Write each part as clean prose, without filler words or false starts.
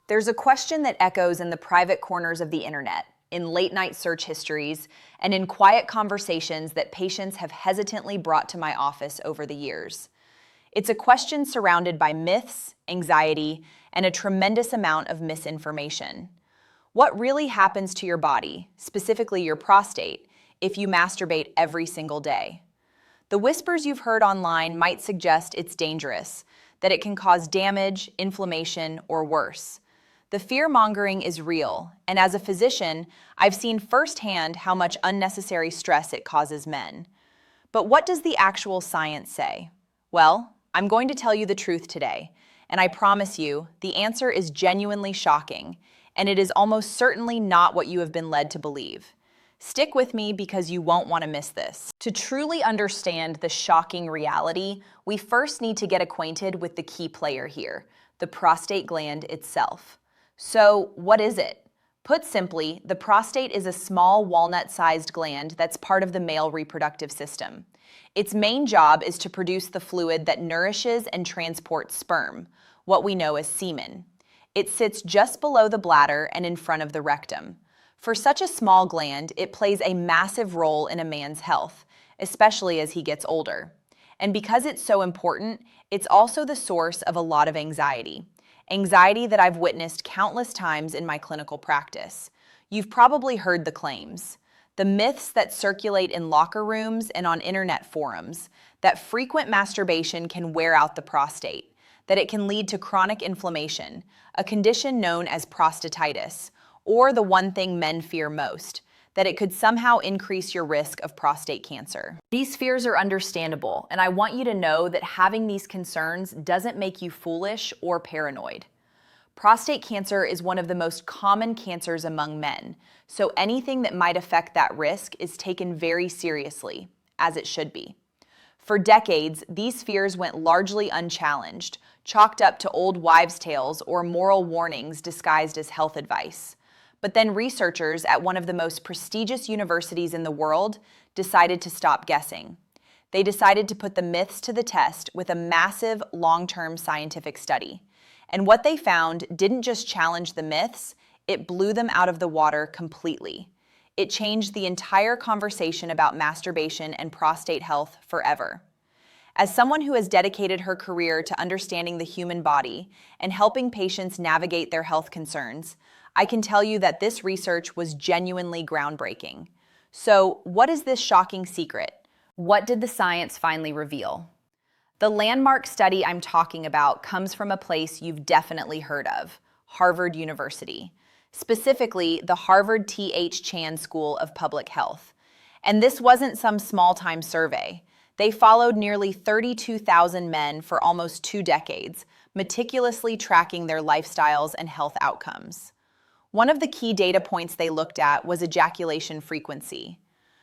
There's a question that echoes in the private corners of the internet, in late-night search histories, and in quiet conversations that patients have hesitantly brought to my office over the years. It's a question surrounded by myths, anxiety, and a tremendous amount of misinformation. What really happens to your body, specifically your prostate, if you masturbate every single day? The whispers you've heard online might suggest it's dangerous, that it can cause damage, inflammation, or worse. The fear-mongering is real, and as a physician, I've seen firsthand how much unnecessary stress it causes men. But what does the actual science say? Well, I'm going to tell you the truth today, and I promise you, the answer is genuinely shocking, and it is almost certainly not what you have been led to believe. Stick with me because you won't want to miss this. To truly understand the shocking reality, we first need to get acquainted with the key player here, the prostate gland itself. So, what is it? Put simply, the prostate is a small walnut-sized gland that's part of the male reproductive system. Its main job is to produce the fluid that nourishes and transports sperm, what we know as semen. It sits just below the bladder and in front of the rectum. For such a small gland, it plays a massive role in a man's health, especially as he gets older. And because it's so important, it's also the source of a lot of anxiety. Anxiety that I've witnessed countless times in my clinical practice. You've probably heard the claims, the myths that circulate in locker rooms and on internet forums, that frequent masturbation can wear out the prostate, that it can lead to chronic inflammation, a condition known as prostatitis, or the one thing men fear most, that it could somehow increase your risk of prostate cancer. These fears are understandable, and I want you to know that having these concerns doesn't make you foolish or paranoid. Prostate cancer is one of the most common cancers among men, so anything that might affect that risk is taken very seriously, as it should be. For decades, these fears went largely unchallenged, chalked up to old wives' tales or moral warnings disguised as health advice. But then researchers at one of the most prestigious universities in the world decided to stop guessing. They decided to put the myths to the test with a massive long-term scientific study. And what they found didn't just challenge the myths, it blew them out of the water completely. It changed the entire conversation about masturbation and prostate health forever. As someone who has dedicated her career to understanding the human body and helping patients navigate their health concerns, I can tell you that this research was genuinely groundbreaking. So, what is this shocking secret? What did the science finally reveal? The landmark study I'm talking about comes from a place you've definitely heard of, Harvard University. Specifically, the Harvard T.H. Chan School of Public Health. And this wasn't some small-time survey. They followed nearly 32,000 men for almost 2 decades, meticulously tracking their lifestyles and health outcomes. One of the key data points they looked at was ejaculation frequency.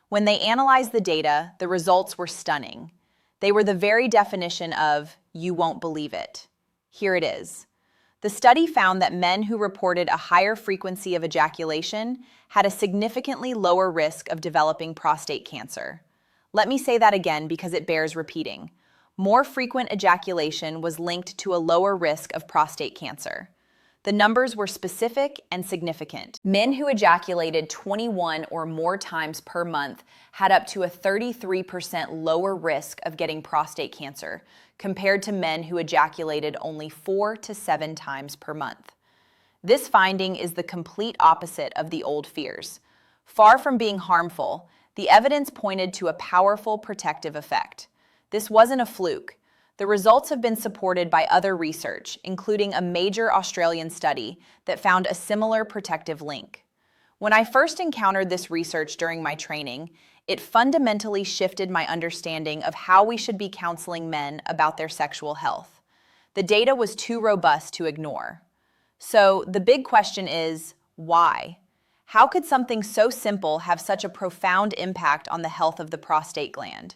When they analyzed the data, the results were stunning. They were the very definition of, "you won't believe it." Here it is. The study found that men who reported a higher frequency of ejaculation had a significantly lower risk of developing prostate cancer. Let me say that again because it bears repeating. More frequent ejaculation was linked to a lower risk of prostate cancer. The numbers were specific and significant. Men who ejaculated 21 or more times per month had up to a 33% lower risk of getting prostate cancer compared to men who ejaculated only 4 to 7 times per month. This finding is the complete opposite of the old fears. Far from being harmful, the evidence pointed to a powerful protective effect. This wasn't a fluke. The results have been supported by other research, including a major Australian study that found a similar protective link. When I first encountered this research during my training, it fundamentally shifted my understanding of how we should be counseling men about their sexual health. The data was too robust to ignore. So the big question is, why? How could something so simple have such a profound impact on the health of the prostate gland?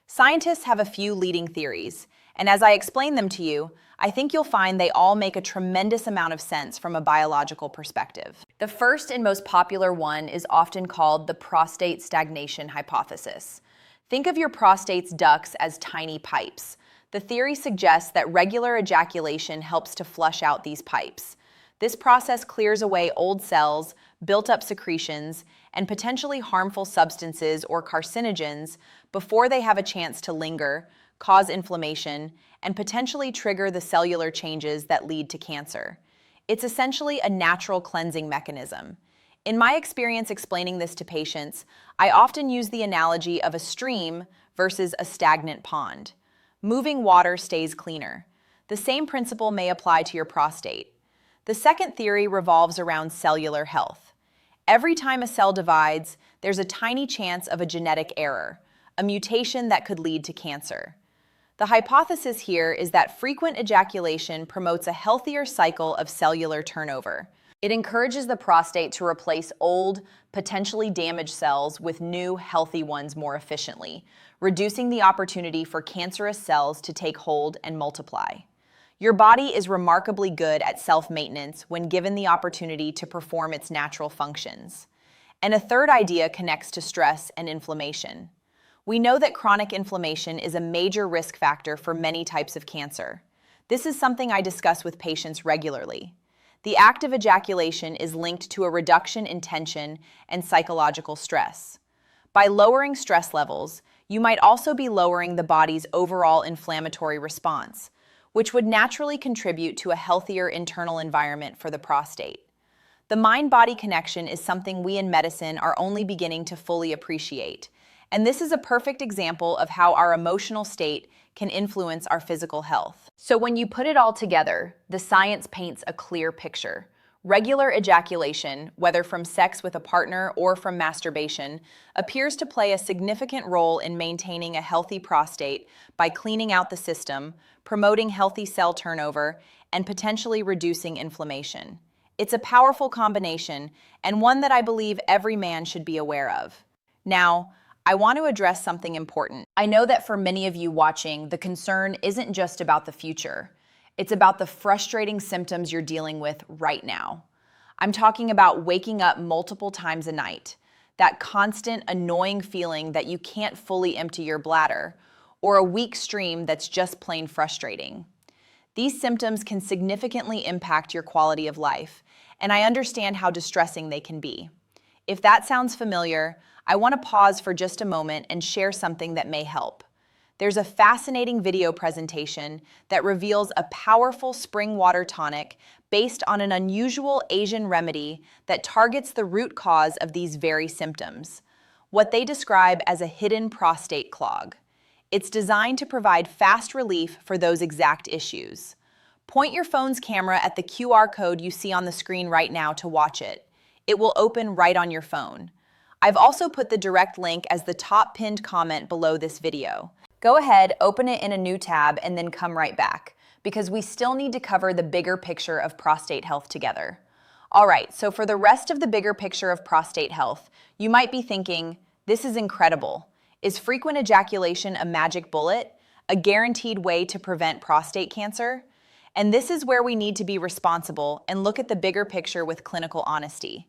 Scientists have a few leading theories, and as I explain them to you, I think you'll find they all make a tremendous amount of sense from a biological perspective. The first and most popular one is often called the prostate stagnation hypothesis. Think of your prostate's ducts as tiny pipes. The theory suggests that regular ejaculation helps to flush out these pipes. This process clears away old cells, built-up secretions, and potentially harmful substances or carcinogens before they have a chance to linger, cause inflammation, and potentially trigger the cellular changes that lead to cancer. It's essentially a natural cleansing mechanism. In my experience explaining this to patients, I often use the analogy of a stream versus a stagnant pond. Moving water stays cleaner. The same principle may apply to your prostate. The second theory revolves around cellular health. Every time a cell divides, there's a tiny chance of a genetic error, a mutation that could lead to cancer. The hypothesis here is that frequent ejaculation promotes a healthier cycle of cellular turnover. It encourages the prostate to replace old, potentially damaged cells with new, healthy ones more efficiently, reducing the opportunity for cancerous cells to take hold and multiply. Your body is remarkably good at self-maintenance when given the opportunity to perform its natural functions. And a third idea connects to stress and inflammation. We know that chronic inflammation is a major risk factor for many types of cancer. This is something I discuss with patients regularly. The act of ejaculation is linked to a reduction in tension and psychological stress. By lowering stress levels, you might also be lowering the body's overall inflammatory response, which would naturally contribute to a healthier internal environment for the prostate. The mind-body connection is something we in medicine are only beginning to fully appreciate, and this is a perfect example of how our emotional state can influence our physical health. So when you put it all together, the science paints a clear picture. Regular ejaculation, whether from sex with a partner or from masturbation, appears to play a significant role in maintaining a healthy prostate by cleaning out the system, promoting healthy cell turnover, and potentially reducing inflammation. It's a powerful combination, and one that I believe every man should be aware of. Now, I want to address something important. I know that for many of you watching, the concern isn't just about the future. It's about the frustrating symptoms you're dealing with right now. I'm talking about waking up multiple times a night, that constant, annoying feeling that you can't fully empty your bladder, or a weak stream that's just plain frustrating. These symptoms can significantly impact your quality of life, and I understand how distressing they can be. If that sounds familiar, I want to pause for just a moment and share something that may help. There's a fascinating video presentation that reveals a powerful spring water tonic based on an unusual Asian remedy that targets the root cause of these very symptoms, what they describe as a hidden prostate clog. It's designed to provide fast relief for those exact issues. Point your phone's camera at the QR code you see on the screen right now to watch it. It will open right on your phone. I've also put the direct link as the top pinned comment below this video. Go ahead, open it in a new tab, and then come right back, because we still need to cover the bigger picture of prostate health together. All right, so for the rest of the bigger picture of prostate health, you might be thinking, this is incredible. Is frequent ejaculation a magic bullet, a guaranteed way to prevent prostate cancer? And this is where we need to be responsible and look at the bigger picture with clinical honesty.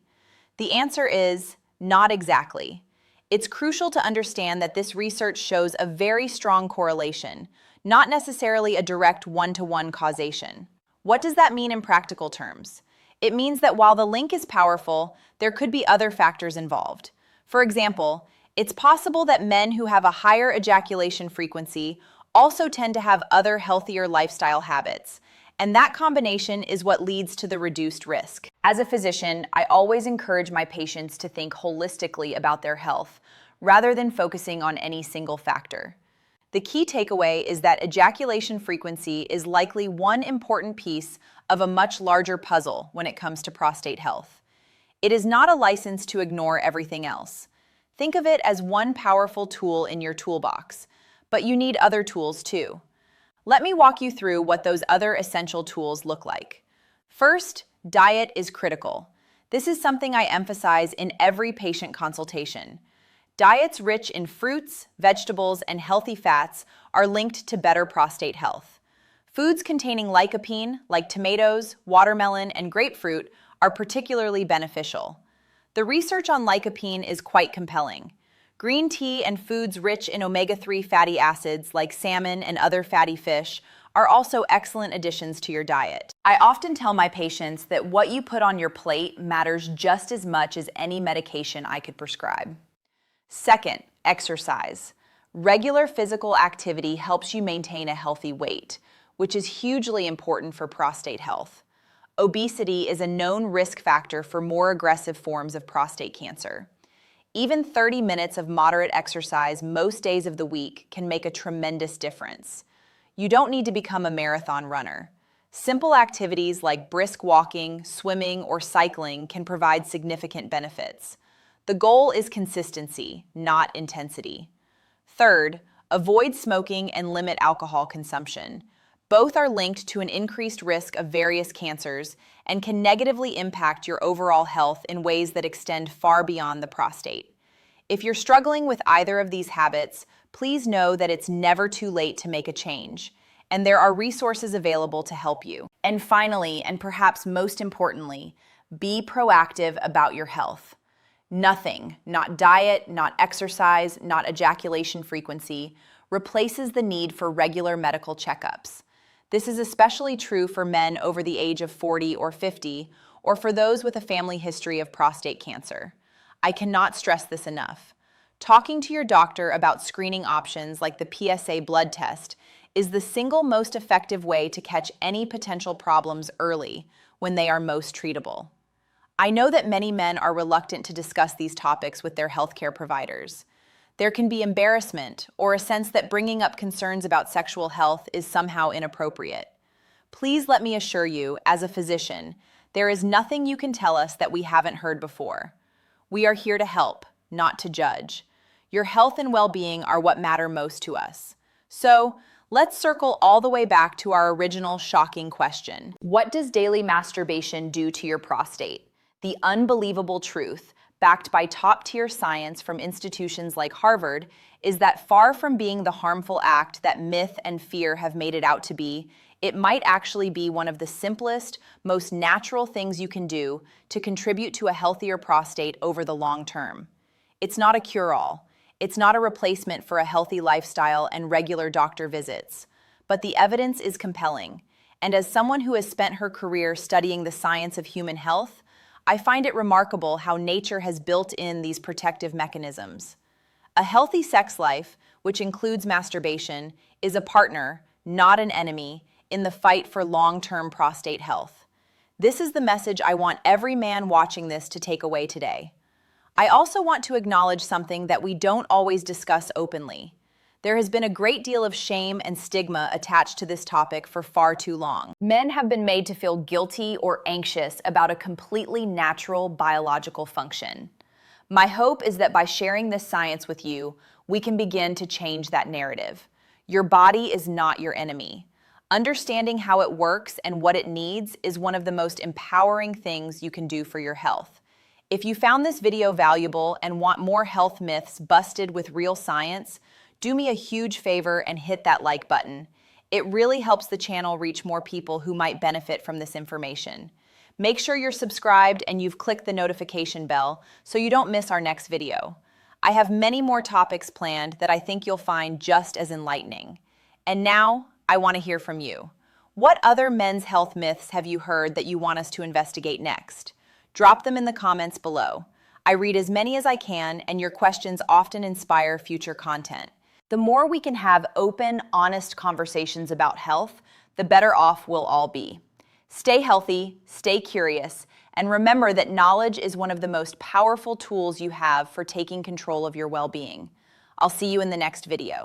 The answer is not exactly. It's crucial to understand that this research shows a very strong correlation, not necessarily a direct one-to-one causation. What does that mean in practical terms? It means that while the link is powerful, there could be other factors involved. For example, it's possible that men who have a higher ejaculation frequency also tend to have other healthier lifestyle habits, and that combination is what leads to the reduced risk. As a physician, I always encourage my patients to think holistically about their health, rather than focusing on any single factor. The key takeaway is that ejaculation frequency is likely one important piece of a much larger puzzle when it comes to prostate health. It is not a license to ignore everything else. Think of it as one powerful tool in your toolbox, but you need other tools too. Let me walk you through what those other essential tools look like. First, diet is critical. This is something I emphasize in every patient consultation. Diets rich in fruits, vegetables, and healthy fats are linked to better prostate health. Foods containing lycopene, like tomatoes, watermelon, and grapefruit, are particularly beneficial. The research on lycopene is quite compelling. Green tea and foods rich in omega-3 fatty acids like salmon and other fatty fish are also excellent additions to your diet. I often tell my patients that what you put on your plate matters just as much as any medication I could prescribe. Second, exercise. Regular physical activity helps you maintain a healthy weight, which is hugely important for prostate health. Obesity is a known risk factor for more aggressive forms of prostate cancer. Even 30 minutes of moderate exercise most days of the week can make a tremendous difference. You don't need to become a marathon runner. Simple activities like brisk walking, swimming, or cycling can provide significant benefits. The goal is consistency, not intensity. Third, avoid smoking and limit alcohol consumption. Both are linked to an increased risk of various cancers and can negatively impact your overall health in ways that extend far beyond the prostate. If you're struggling with either of these habits, please know that it's never too late to make a change, and there are resources available to help you. And finally, and perhaps most importantly, be proactive about your health. Nothing, not diet, not exercise, not ejaculation frequency, replaces the need for regular medical checkups. This is especially true for men over the age of 40 or 50, or for those with a family history of prostate cancer. I cannot stress this enough. Talking to your doctor about screening options like the PSA blood test is the single most effective way to catch any potential problems early when they are most treatable. I know that many men are reluctant to discuss these topics with their healthcare providers. There can be embarrassment or a sense that bringing up concerns about sexual health is somehow inappropriate. Please let me assure you, as a physician, there is nothing you can tell us that we haven't heard before. We are here to help, not to judge. Your health and well-being are what matter most to us. So, let's circle all the way back to our original shocking question. What does daily masturbation do to your prostate? The unbelievable truth, backed by top-tier science from institutions like Harvard, is that far from being the harmful act that myth and fear have made it out to be, it might actually be one of the simplest, most natural things you can do to contribute to a healthier prostate over the long term. It's not a cure-all. It's not a replacement for a healthy lifestyle and regular doctor visits. But the evidence is compelling. And as someone who has spent her career studying the science of human health, I find it remarkable how nature has built in these protective mechanisms. A healthy sex life, which includes masturbation, is a partner, not an enemy, in the fight for long-term prostate health. This is the message I want every man watching this to take away today. I also want to acknowledge something that we don't always discuss openly. There has been a great deal of shame and stigma attached to this topic for far too long. Men have been made to feel guilty or anxious about a completely natural biological function. My hope is that by sharing this science with you, we can begin to change that narrative. Your body is not your enemy. Understanding how it works and what it needs is one of the most empowering things you can do for your health. If you found this video valuable and want more health myths busted with real science, do me a huge favor and hit that like button. It really helps the channel reach more people who might benefit from this information. Make sure you're subscribed and you've clicked the notification bell so you don't miss our next video. I have many more topics planned that I think you'll find just as enlightening. And now, I want to hear from you. What other men's health myths have you heard that you want us to investigate next? Drop them in the comments below. I read as many as I can, and your questions often inspire future content. The more we can have open, honest conversations about health, the better off we'll all be. Stay healthy, stay curious, and remember that knowledge is one of the most powerful tools you have for taking control of your well-being. I'll see you in the next video.